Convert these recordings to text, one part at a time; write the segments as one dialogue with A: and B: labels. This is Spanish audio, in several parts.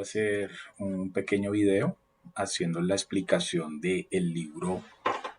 A: a hacer un pequeño video haciendo la explicación del libro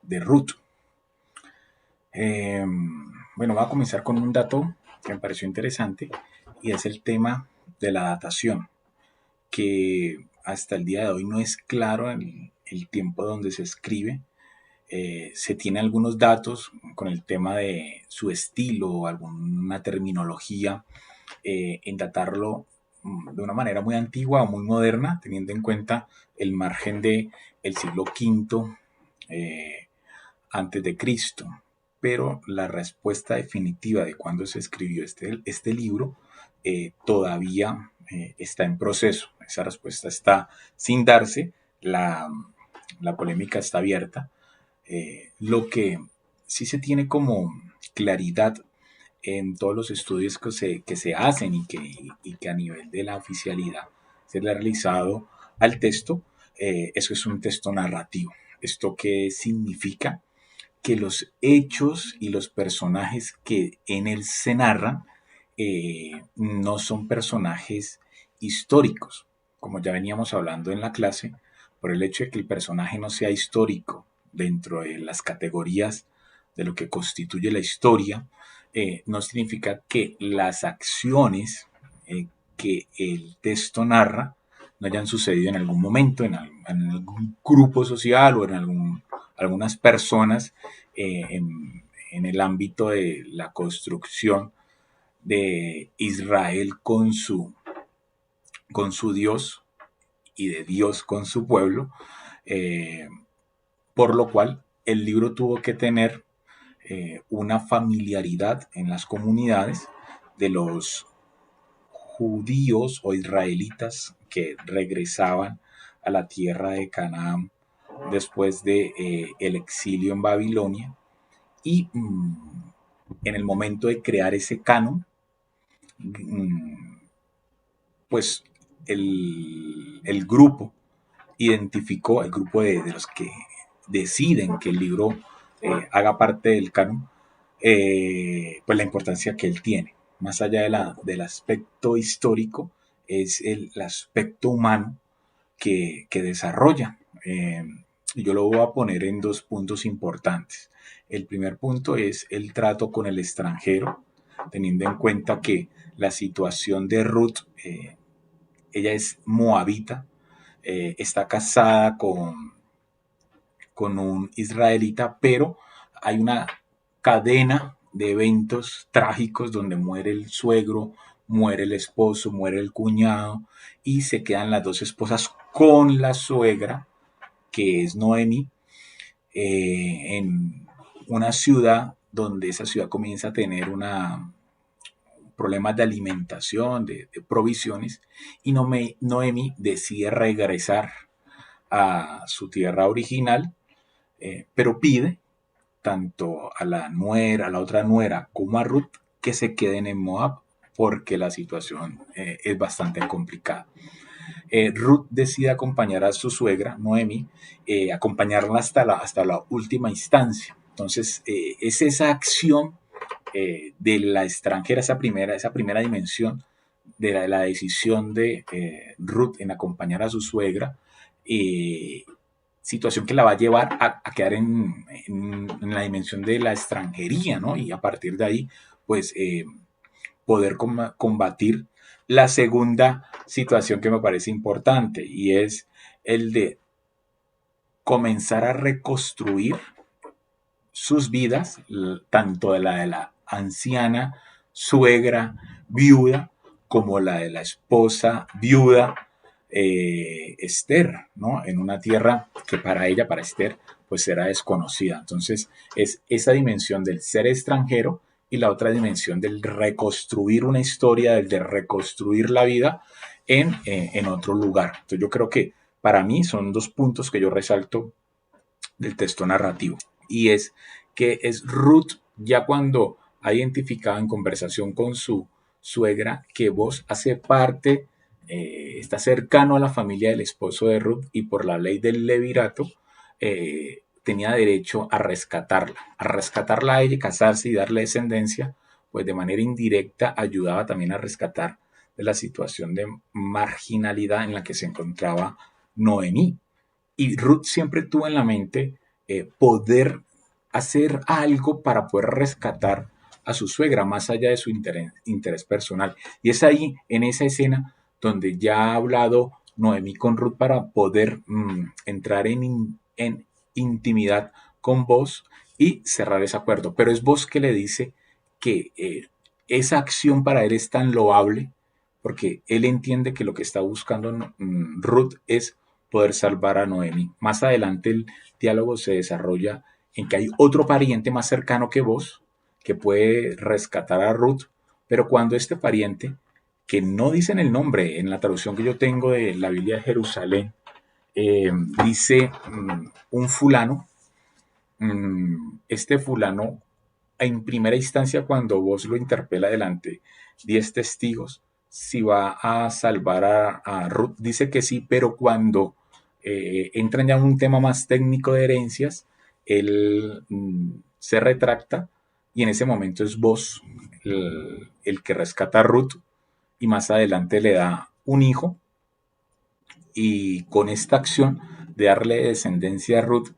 A: de Ruth. Bueno, voy a comenzar con un dato que me pareció interesante y es el tema de la datación, que hasta el día de hoy no es claro el tiempo donde se escribe. Se tiene algunos datos con el tema de su estilo o alguna terminología en datarlo de una manera muy antigua o muy moderna, teniendo en cuenta el margen de el siglo V antes de Cristo. Pero la respuesta definitiva de cuándo se escribió este libro todavía está en proceso. Esa respuesta está sin darse, la polémica está abierta. Lo que sí se tiene como claridad en todos los estudios que se hacen y que a nivel de la oficialidad se le ha realizado al texto, eso es un texto narrativo. ¿Esto qué significa? Que los hechos y los personajes que en él se narran no son personajes históricos, como ya veníamos hablando en la clase, por el hecho de que el personaje no sea histórico dentro de las categorías de lo que constituye la historia, no significa que las acciones que el texto narra no hayan sucedido en algún momento, en algún grupo social o en algunas personas en el ámbito de la construcción de Israel con su Dios y de Dios con su pueblo, por lo cual el libro tuvo que tener una familiaridad en las comunidades de los judíos o israelitas que regresaban a la tierra de Canaán después de el exilio en Babilonia y en el momento de crear ese canon, pues el grupo identificó, el grupo de los que deciden que el libro haga parte del canon, pues la importancia que él tiene. Más allá del aspecto histórico, es el aspecto humano que desarrolla. Yo lo voy a poner en dos puntos importantes. El primer punto es el trato con el extranjero, teniendo en cuenta que la situación de Ruth, ella es moabita, está casada con un israelita, pero hay una cadena de eventos trágicos donde muere el suegro, muere el esposo, muere el cuñado y se quedan las dos esposas con la suegra, que es Noemi, en una ciudad donde esa ciudad comienza a tener problemas de alimentación, de provisiones, y Noemi decide regresar a su tierra original, pero pide tanto a la otra nuera como a Ruth que se queden en Moab porque la situación es bastante complicada. Ruth decide acompañar a su suegra, Noemi, acompañarla hasta la última instancia. Entonces, es esa acción de la extranjera, esa primera dimensión de la decisión de Ruth en acompañar a su suegra, situación que la va a llevar a quedar en la dimensión de la extranjería, ¿no? Y a partir de ahí, pues, poder combatir la segunda situación que me parece importante y es el de comenzar a reconstruir sus vidas, tanto de la anciana suegra viuda como la de la esposa viuda Esther, ¿no? En una tierra que para ella, para Esther, pues era desconocida. Entonces es esa dimensión del ser extranjero y la otra dimensión del reconstruir una historia, del de reconstruir la vida en otro lugar. Entonces yo creo que para mí son dos puntos que yo resalto del texto narrativo. Y es que es Ruth ya cuando ha identificado en conversación con su suegra que vos hace parte, está cercano a la familia del esposo de Ruth y por la ley del levirato tenía derecho a rescatarla a ella, casarse y darle descendencia, pues de manera indirecta ayudaba también a rescatar de la situación de marginalidad en la que se encontraba Noemí. Y Ruth siempre tuvo en la mente poder hacer algo para poder rescatar a su suegra, más allá de su interés personal. Y es ahí, en esa escena, donde ya ha hablado Noemí con Ruth para poder entrar en intimidad con vos y cerrar ese acuerdo. Pero es vos que le dice que esa acción para él es tan loable porque él entiende que lo que está buscando Ruth es poder salvar a Noemi. Más adelante el diálogo se desarrolla en que hay otro pariente más cercano que vos que puede rescatar a Ruth, pero cuando este pariente, que no dicen el nombre en la traducción que yo tengo de la Biblia de Jerusalén, dice un fulano, este fulano en primera instancia cuando vos lo interpela delante 10 testigos, si va a salvar a Ruth, dice que sí, pero cuando entran ya en un tema más técnico de herencias, él se retracta y en ese momento es vos el que rescata a Ruth y más adelante le da un hijo y con esta acción de darle descendencia a Ruth,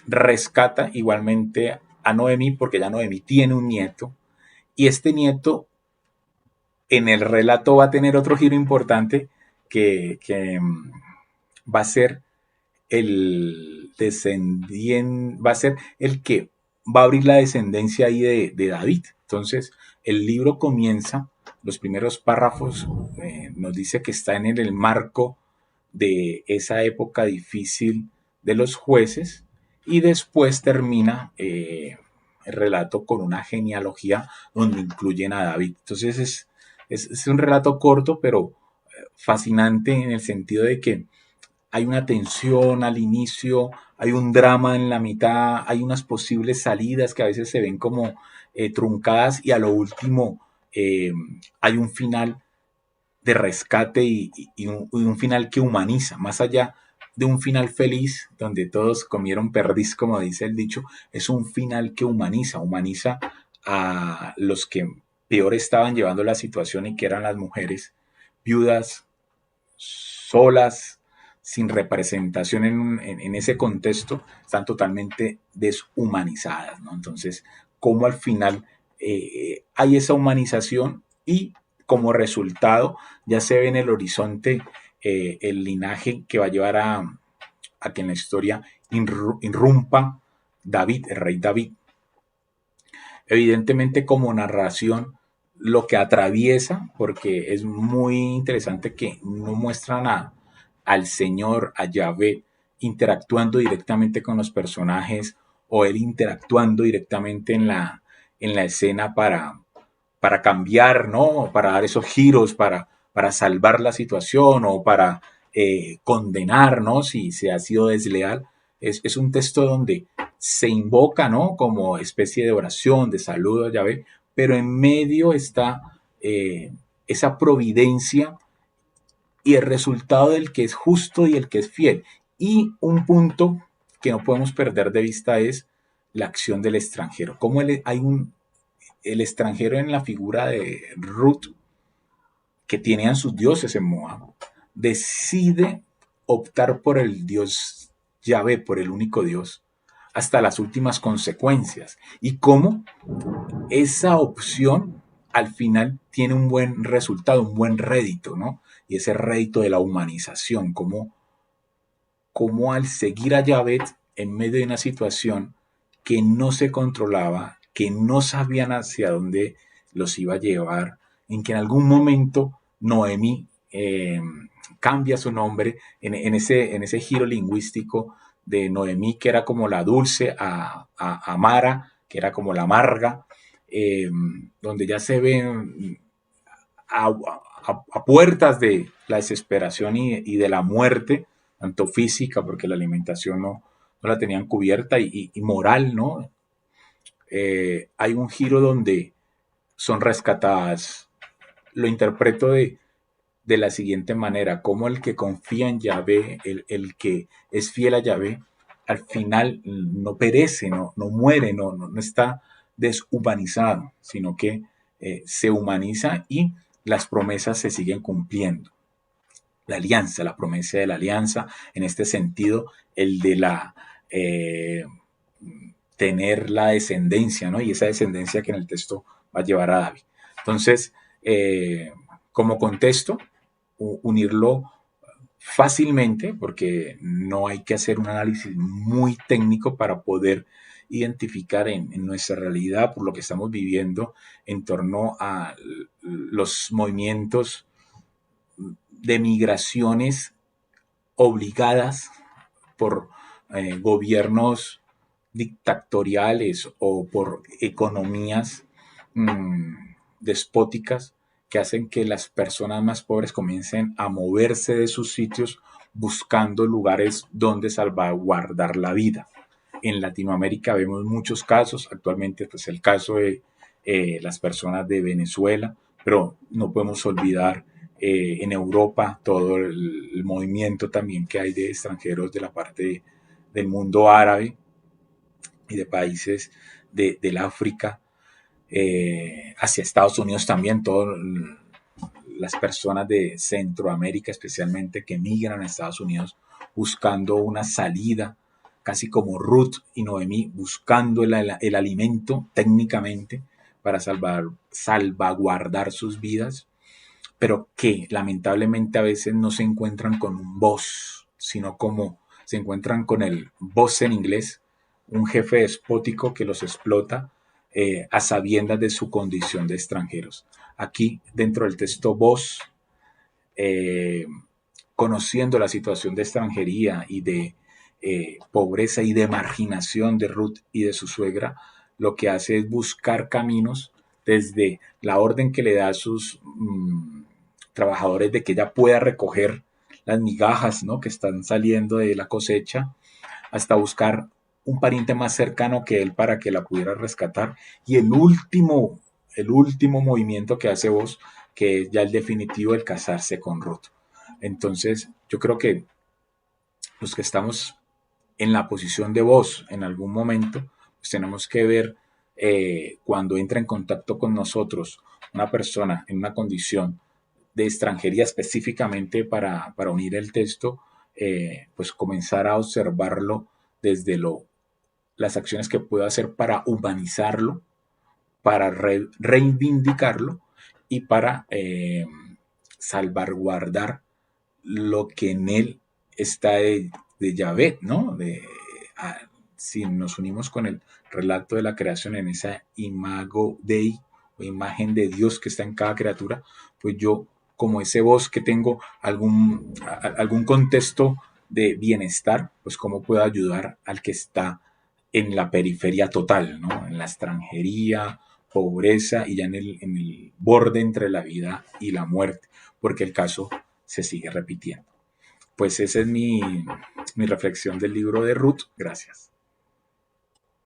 A: rescata igualmente a Noemi porque ya Noemi tiene un nieto y este nieto en el relato va a tener otro giro importante que va a ser el descendiente, va a ser el que va a abrir la descendencia ahí de David. Entonces, el libro comienza, los primeros párrafos nos dice que está en el marco de esa época difícil de los jueces y después termina el relato con una genealogía donde incluyen a David. Entonces es un relato corto pero fascinante en el sentido de que hay una tensión al inicio, hay un drama en la mitad, hay unas posibles salidas que a veces se ven como truncadas y a lo último hay un final de rescate y un final que humaniza, más allá de un final feliz donde todos comieron perdiz, como dice el dicho, es un final que humaniza, humaniza a los que peor estaban llevando la situación y que eran las mujeres viudas, solas, sin representación en ese contexto, están totalmente deshumanizadas, ¿no? Entonces, cómo al final hay esa humanización y como resultado ya se ve en el horizonte el linaje que va a llevar a que en la historia irrumpa David, el rey David. Evidentemente como narración lo que atraviesa, porque es muy interesante que no muestran al Señor, a Yahvé, interactuando directamente con los personajes o él interactuando directamente en la escena para cambiar, ¿no? Para dar esos giros, para salvar la situación o para condenar, ¿no? Si se ha sido desleal. Es un texto donde se invoca, ¿no? Como especie de oración, de saludo a Yahvé, pero en medio está esa providencia y el resultado del que es justo y el que es fiel. Y un punto que no podemos perder de vista es la acción del extranjero. Cómo el extranjero en la figura de Ruth, que tenían sus dioses en Moab, decide optar por el Dios Yahvé, por el único Dios, hasta las últimas consecuencias. Y cómo esa opción al final tiene un buen resultado, un buen rédito, ¿no? Y ese rédito de la humanización, como al seguir a Yahvé en medio de una situación que no se controlaba, que no sabían hacia dónde los iba a llevar, en que en algún momento Noemi cambia su nombre en ese giro lingüístico de Noemí, que era como la dulce, a Mara, que era como la amarga, donde ya se ven a puertas de la desesperación y de la muerte, tanto física, porque la alimentación no la tenían cubierta, y moral, ¿no? Hay un giro donde son rescatadas. Lo interpreto de la siguiente manera, como el que confía en Yahvé, el que es fiel a Yahvé, al final no perece, no muere, no está deshumanizado, sino que se humaniza y las promesas se siguen cumpliendo. La alianza, la promesa de la alianza, en este sentido, el de la tener la descendencia, ¿no? Y esa descendencia que en el texto va a llevar a David. Entonces, como contexto, unirlo fácilmente, porque no hay que hacer un análisis muy técnico para poder identificar en nuestra realidad, por lo que estamos viviendo, en torno a los movimientos de migraciones obligadas por gobiernos dictatoriales o por economías despóticas que hacen que las personas más pobres comiencen a moverse de sus sitios buscando lugares donde salvaguardar la vida. En Latinoamérica vemos muchos casos, actualmente pues el caso de las personas de Venezuela, pero no podemos olvidar en Europa todo el movimiento también que hay de extranjeros de la parte del mundo árabe y de países del África hacia Estados Unidos también, todas las personas de Centroamérica especialmente que migran a Estados Unidos buscando una salida, casi como Ruth y Noemí, buscando el alimento técnicamente para salvaguardar sus vidas, pero que lamentablemente a veces no se encuentran con un boss, sino como se encuentran con el boss en inglés, un jefe despótico que los explota a sabiendas de su condición de extranjeros. Aquí, dentro del texto boss, eh, conociendo la situación de extranjería y de pobreza y de marginación de Ruth y de su suegra, lo que hace es buscar caminos desde la orden que le da a sus trabajadores de que ella pueda recoger las migajas, ¿no?, que están saliendo de la cosecha, hasta buscar un pariente más cercano que él para que la pudiera rescatar. Y el último movimiento que hace vos, que es ya el definitivo, el casarse con Ruth. Entonces, yo creo que los que estamos en la posición de vos en algún momento, pues tenemos que ver cuando entra en contacto con nosotros una persona en una condición de extranjería específicamente para unir el texto, pues comenzar a observarlo desde las acciones que puedo hacer para humanizarlo, para reivindicarlo y para salvaguardar lo que en él está de Yahvé, ¿no? Si nos unimos con el relato de la creación en esa imago Dei o imagen de Dios que está en cada criatura, pues yo, como ese voz que tengo algún contexto de bienestar, pues cómo puedo ayudar al que está en la periferia total, ¿no? En la extranjería, pobreza y ya en el borde entre la vida y la muerte, porque el caso se sigue repitiendo. Pues esa es mi reflexión del libro de Ruth. Gracias.